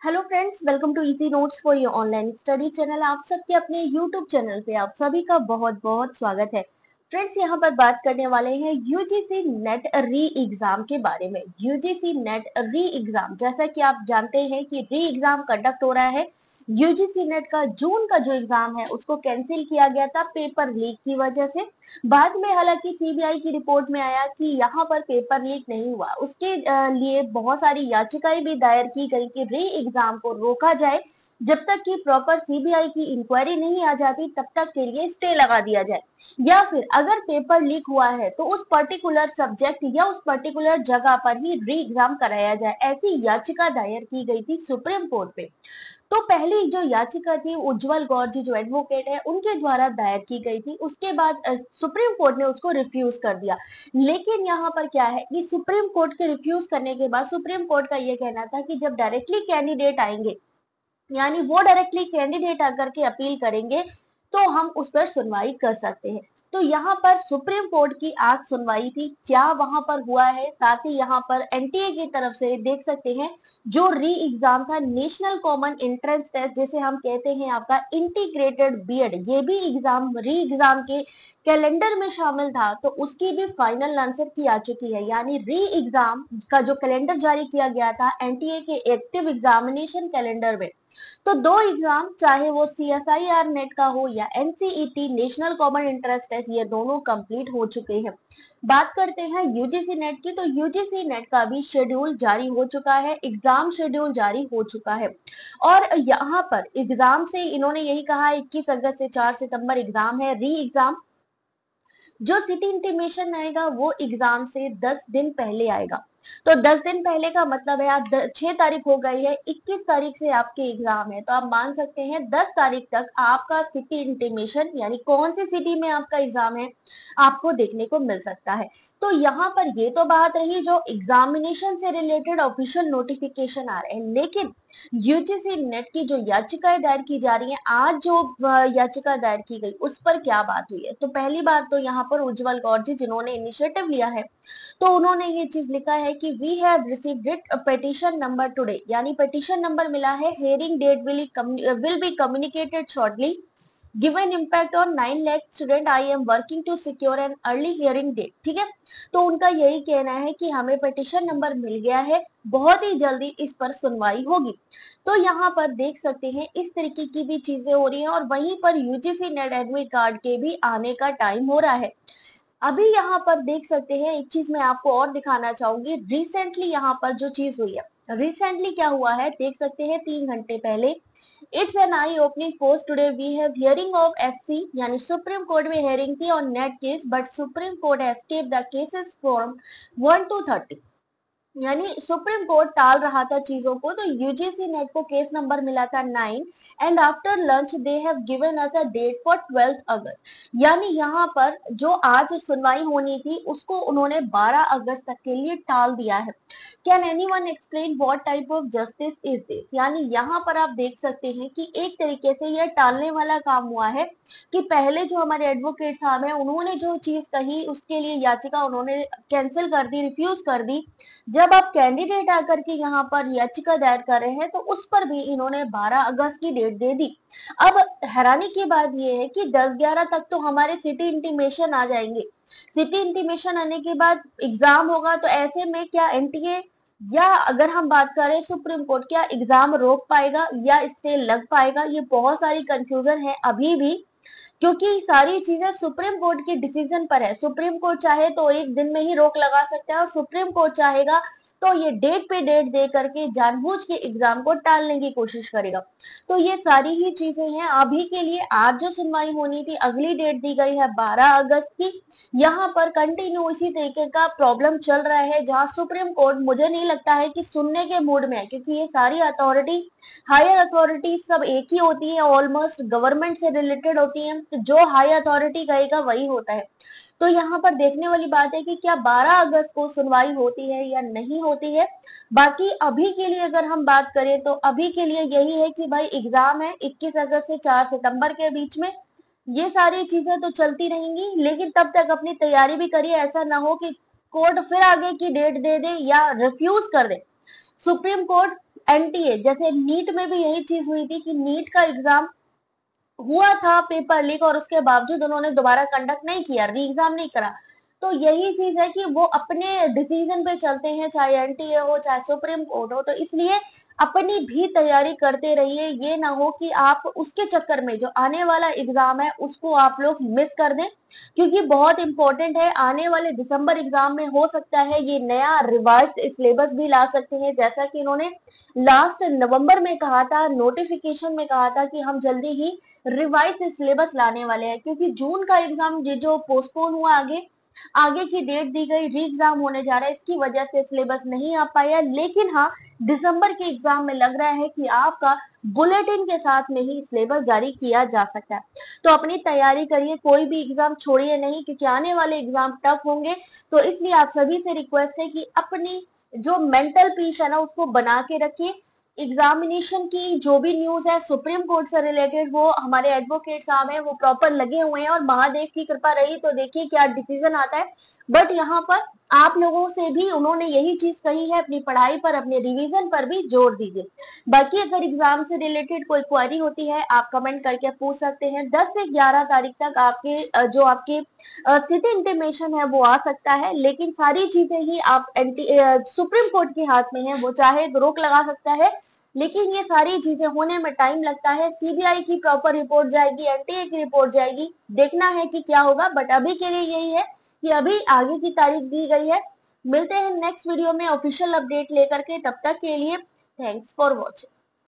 Hello friends, welcome to easy notes for your online study channel. आप सबके अपने YouTube channel पे आप सभी का बहुत बहुत स्वागत है। फ्रेंड्स, यहाँ पर बात करने वाले हैं यूजीसी नेट री एग्जाम के बारे में। यूजीसी नेट री एग्जाम, जैसा कि आप जानते हैं कि री एग्जाम कंडक्ट हो रहा है। यूजीसी नेट का जून का जो एग्जाम है उसको कैंसिल किया गया था पेपर लीक की वजह से। बाद में हालांकि सीबीआई की रिपोर्ट में आया कि यहाँ पर पेपर लीक नहीं हुआ। उसके लिए बहुत सारी याचिकाएं भी दायर की गई कि री एग्जाम को रोका जाए, जब तक कि प्रॉपर सीबीआई की इंक्वायरी नहीं आ जाती तब तक के लिए स्टे लगा दिया जाए, या फिर अगर पेपर लीक हुआ है तो उस पर्टिकुलर सब्जेक्ट या उस पर्टिकुलर जगह पर ही री एग्जाम कराया जाए। ऐसी याचिका दायर की गई थी सुप्रीम कोर्ट पे। तो पहली जो याचिका थी उज्जवल गौर जी जो एडवोकेट है उनके द्वारा दायर की गई थी। उसके बाद सुप्रीम कोर्ट ने उसको रिफ्यूज कर दिया। लेकिन यहाँ पर क्या है कि सुप्रीम कोर्ट के रिफ्यूज करने के बाद सुप्रीम कोर्ट का ये कहना था कि जब डायरेक्टली कैंडिडेट आएंगे, यानी वो डायरेक्टली कैंडिडेट आकर के अपील करेंगे, तो हम उस पर सुनवाई कर सकते हैं। तो यहाँ पर सुप्रीम कोर्ट की आज सुनवाई थी, क्या वहां पर हुआ है। साथ ही यहाँ पर एनटीए की तरफ से देख सकते हैं जो री एग्जाम था, नेशनल कॉमन एंट्रेंस टेस्ट जिसे हम कहते हैं आपका इंटीग्रेटेड बीएड, ये भी एग्जाम री एग्जाम के कैलेंडर में शामिल था। तो उसकी भी फाइनल आंसर की आ चुकी है, यानी री एग्जाम का जो कैलेंडर जारी किया गया था एनटीए के एक्टिव एग्जामिनेशन कैलेंडर में, तो दो एग्जाम, चाहे वो सीएसआईआर नेट का हो या NCET national common interest test, ये दोनों कंप्लीट हो चुके हैं। बात करते हैं यूजीसी नेट की, तो यूजीसी नेट का भी शेड्यूल जारी हो चुका है, एग्जाम शेड्यूल जारी हो चुका है। और यहाँ पर एग्जाम से इन्होंने यही कहा 21 अगस्त से 4 सितंबर एग्जाम है, री एग्जाम। जो सिटी इंटीमेशन आएगा वो एग्जाम से 10 दिन पहले आएगा। तो 10 दिन पहले का मतलब है आज 6 तारीख हो गई है, 21 तारीख से आपके एग्जाम है, तो आप मान सकते हैं 10 तारीख तक आपका सिटी इंटीमेशन यानी कौन सी सिटी में आपका एग्जाम है आपको देखने को मिल सकता है। तो यहाँ पर ये तो बात रही जो एग्जामिनेशन से रिलेटेड ऑफिशियल नोटिफिकेशन आ रहे हैं। लेकिन यूजीसी नेट की जो याचिकाएं दायर की जा रही हैं, आज जो याचिका दायर की गई उस पर क्या बात हुई है। तो पहली बात तो यहाँ पर उज्जवल गौर जी जिन्होंने इनिशिएटिव लिया है, तो उन्होंने ये चीज लिखा है कि we have received it petition number today, यानी पिटीशन नंबर मिला है, hearing date will be communicated shortly. Given impact on 9 lakh student, I am working to secure an early hearing date. ठीक है, तो उनका यही कहना है कि हमें पिटीशन नंबर मिल गया है, बहुत ही जल्दी इस पर सुनवाई होगी। तो यहाँ पर देख सकते हैं इस तरीके की भी चीजें हो रही हैं, और वहीं पर यूजीसी नेट एडमिट कार्ड के भी आने का टाइम हो रहा है। अभी यहाँ पर देख सकते हैं एक चीज मैं आपको और दिखाना चाहूंगी, रिसेंटली यहाँ पर जो चीज हुई है, रिसेंटली क्या हुआ है देख सकते हैं 3 घंटे पहले। It's an eye opening post today we have hearing of SC, यानी सुप्रीम कोर्ट में हियरिंग थी on NET case, but Supreme Court has kept the cases from 1 to 30, यानी सुप्रीम कोर्ट टाल रहा था चीजों को। तो यूजीसी नेट को केस नंबर मिला था 9, and after lunch they have given us a date for 12 August, यानी यहाँ पर जो आज सुनवाई होनी थी उसको उन्होंने 12 अगस्त तक के लिए टाल दिया है। Can anyone explain what type of justice is this, यानी यहाँ पर आप देख सकते हैं कि एक तरीके से यह टालने वाला काम हुआ है कि पहले जो हमारे एडवोकेट साहब हैं उन्होंने जो चीज कही उसके लिए याचिका उन्होंने कैंसिल कर दी, रिफ्यूज कर दी। जब आप कैंडिडेट आकर के यहाँ पर याचिका दायर कर रहे हैं तो उस पर भी इन्होंने 12 अगस्त की डेट दे दी। अब हैरानी की बात यह है कि 10-11 तक तो हमारे सिटी इंटीमेशन आ जाएंगे, सिटी इंटीमेशन आने के बाद एग्जाम होगा, तो ऐसे में क्या एनटीए या अगर हम बात करें सुप्रीम कोर्ट, क्या एग्जाम रोक पाएगा या स्टे लग पाएगा, ये बहुत सारी कंफ्यूजन है अभी भी, क्योंकि सारी चीजें सुप्रीम कोर्ट के डिसीजन पर है। सुप्रीम कोर्ट चाहे तो एक दिन में ही रोक लगा सकता है, और सुप्रीम कोर्ट चाहेगा तो ये डेट पे डेट दे करके जानबूझ के एग्जाम को टालने की कोशिश करेगा। तो ये सारी ही चीजें हैं। अभी के लिए आज जो सुनवाई होनी थी अगली डेट दी गई है 12 अगस्त की। यहाँ पर कंटिन्यू इसी तरीके का प्रॉब्लम चल रहा है, जहां सुप्रीम कोर्ट मुझे नहीं लगता है कि सुनने के मूड में है, क्योंकि ये सारी अथॉरिटी, हायर अथॉरिटी सब एक ही होती है, ऑलमोस्ट गवर्नमेंट से रिलेटेड होती है, तो जो हाई अथॉरिटी कहेगा वही होता है। तो यहाँ पर देखने वाली बात है कि क्या 12 अगस्त को सुनवाई होती है या नहीं होती है। बाकी अभी के लिए अगर हम बात करें तो अभी के लिए यही है कि भाई एग्जाम है 21 अगस्त से 4 सितंबर के बीच में, ये सारी चीजें तो चलती रहेंगी, लेकिन तब तक अपनी तैयारी भी करिए, ऐसा ना हो कि कोर्ट फिर आगे की डेट दे दे या रिफ्यूज कर दे। सुप्रीम कोर्ट एनटीए, जैसे नीट में भी यही चीज हुई थी कि नीट का एग्जाम हुआ था पेपर लीक और उसके बावजूद उन्होंने दोबारा कंडक्ट नहीं किया, री एग्जाम नहीं करा। तो यही चीज है कि वो अपने डिसीजन पे चलते हैं, चाहे एनटीए हो चाहे सुप्रीम कोर्ट हो, तो इसलिए अपनी भी तैयारी करते रहिए। ये ना हो कि आप उसके चक्कर में जो आने वाला एग्जाम है उसको आप लोग मिस कर दें, क्योंकि बहुत इंपॉर्टेंट है। आने वाले दिसंबर एग्जाम में हो सकता है ये नया रिवाइज सिलेबस भी ला सकते हैं, जैसा कि इन्होंने लास्ट नवंबर में कहा था, नोटिफिकेशन में कहा था कि हम जल्दी ही रिवाइज सिलेबस लाने वाले हैं, क्योंकि जून का एग्जाम जो पोस्टपोन हुआ, आगे आगे की डेट दी गई, री एग्जाम होने जा रहा है, इसकी वजह से सिलेबस नहीं आ पाया। लेकिन हाँ, दिसंबर के एग्जाम में लग रहा है कि आपका बुलेटिन के साथ में ही सिलेबस जारी किया जा सकता है। तो अपनी तैयारी करिए, कोई भी एग्जाम छोड़िए नहीं, क्योंकि आने वाले एग्जाम टफ होंगे। तो इसलिए आप सभी से रिक्वेस्ट है कि अपनी जो मेंटल पीस है ना उसको बना के रखिए। एग्जामिनेशन की जो भी न्यूज है सुप्रीम कोर्ट से रिलेटेड, वो हमारे एडवोकेट साहब हैं, वो प्रॉपर लगे हुए हैं, और महादेव की कृपा रही तो देखिए क्या डिसीजन आता है। बट यहाँ पर आप लोगों से भी उन्होंने यही चीज कही है, अपनी पढ़ाई पर, अपने रिवीजन पर भी जोर दीजिए। बाकी अगर एग्जाम से रिलेटेड कोई क्वेरी होती है आप कमेंट करके पूछ सकते हैं। 10 से 11 तारीख तक आपके जो आपके सिटी इंटीमेशन है वो आ सकता है, लेकिन सारी चीजें ही आप सुप्रीम कोर्ट के हाथ में है, वो चाहे तो रोक लगा सकता है। लेकिन ये सारी चीजें होने में टाइम लगता है। सीबीआई की प्रॉपर रिपोर्ट जाएगी, एनटीए की रिपोर्ट जाएगी, देखना है कि क्या होगा। बट अभी के लिए यही है कि अभी आगे की तारीख दी गई है। मिलते हैं नेक्स्ट वीडियो में ऑफिशियल अपडेट लेकर के, तब तक के लिए थैंक्स फॉर वॉचिंग।